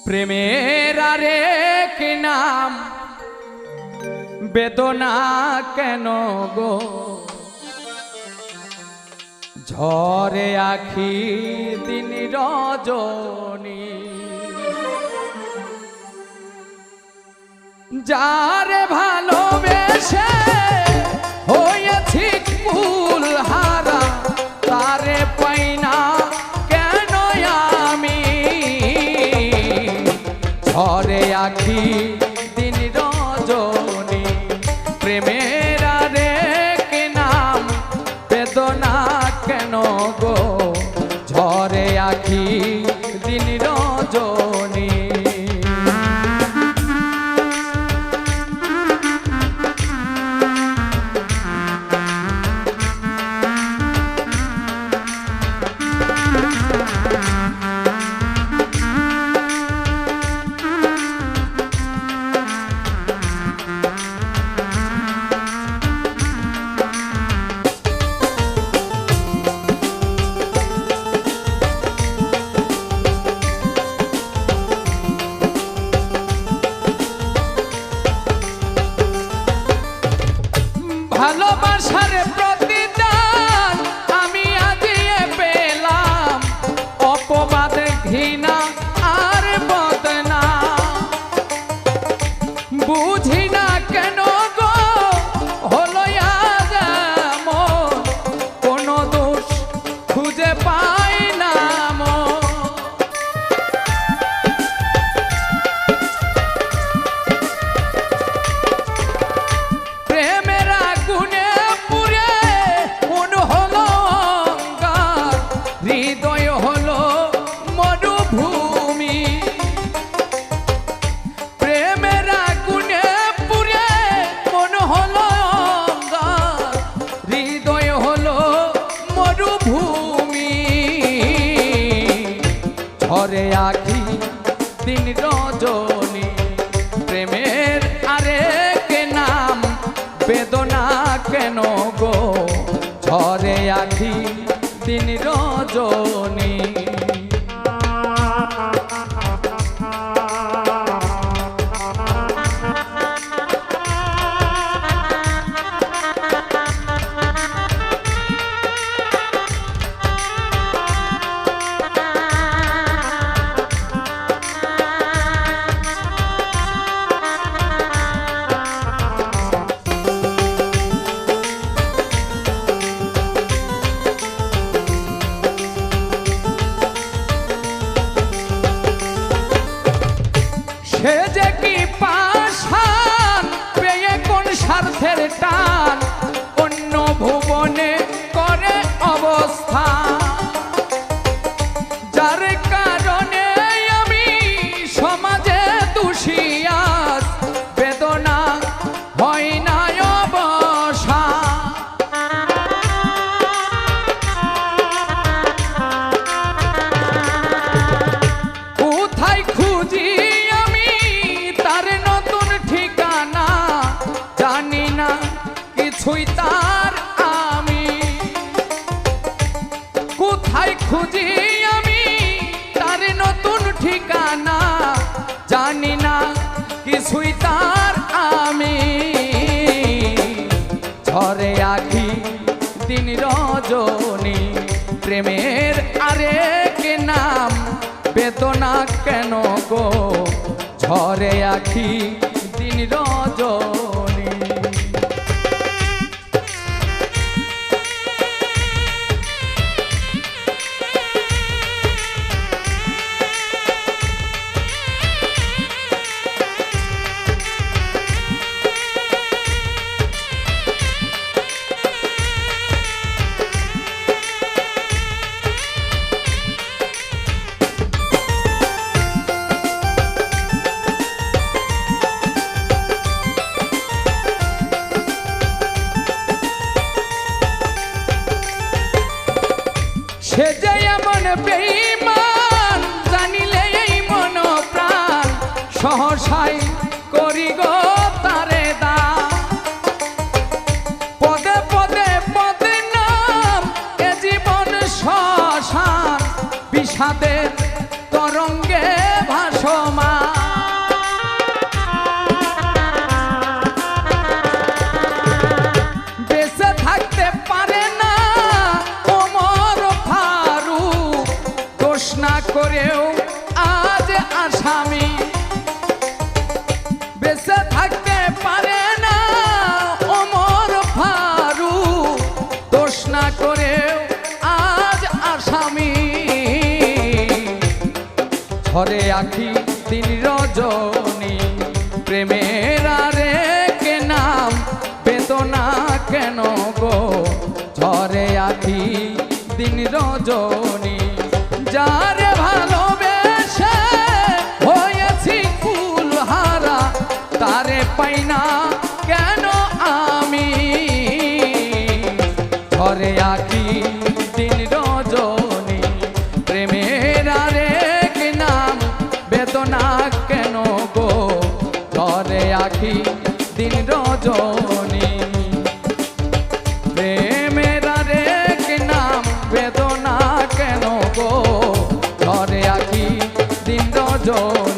প্রেমের আরেক নাম বেদনা কেন গো, ঝরে আখি দিন রজনী। যারে ভালোবেসে হয়েছি কুল হারা, তারে পাইনা কেন আমি, ঝরে আখি দিন রজনী। প্রেমের আরেক নাম বেদনা কেন গো, ঝরে আখি দিন রজনী। ভালোবাসার প্রতিদান আমি আজিয়ে পেলাম, অপবাদ ঘৃণা আর বদনাম। বুঝি না কেন গো হলো আজ এমন, কোনো দোষ খুঁজে পাই না মন। প্রেমের আগুনে পুড়ে মন হলো অঙ্গার, হৃদয় হলো মরুভূমি। প্রেমের আগুনে পুড়ে মন হলো অঙ্গার, হৃদয় হলো মরুভূমি। ঝরে আখি দিন রজনী, প্রেমের আরেক নাম বেদনা কেন গো, ঝরে আখি দিন রজনী। সে যে কি পাষাণ পেয়ে কোন স্বার্থের টান, অন্য ভুবনে করে অবস্থান। যার কারণে আমি সমাজে দোষী আজ, বেদনা হয় না অবসান। কোথায় খুঁজি জানি না কিছুই তার আমি, কোথায় খুঁজি আমি তার নতুন ঠিকানা, জানি না কিছুই তার আমি। ঝরে আখি দিন রজনী, প্রেমের আরেক নাম বেদনা কেন গো, ঝরে আখি দিন রজনী। সে যে এমন বেঈমান, জানিলে এই মন প্রাণ, সহসাই করি গো তারে দান। পদে পদে বদনাম এ জীবন শ্মশান, বিষাদের তরঙ্গে ভাসমান। ঝরে আখি দিন রজনী প্রেমের আরেক নাম বেদনা কেন গো ঝরে আখি দিন রজনী যারে ভালোবেসে হয়েছি ফুলহারা তারে পাই না কেন আমি ঝরে আখি দিন রজনী প্রেমের আরেক নাম বেদনা কেন গো ঝরে আখি দিন রজনী প্রেমের আরেক নাম বেদনা কেন গো ঝরে আখি দিন রজনী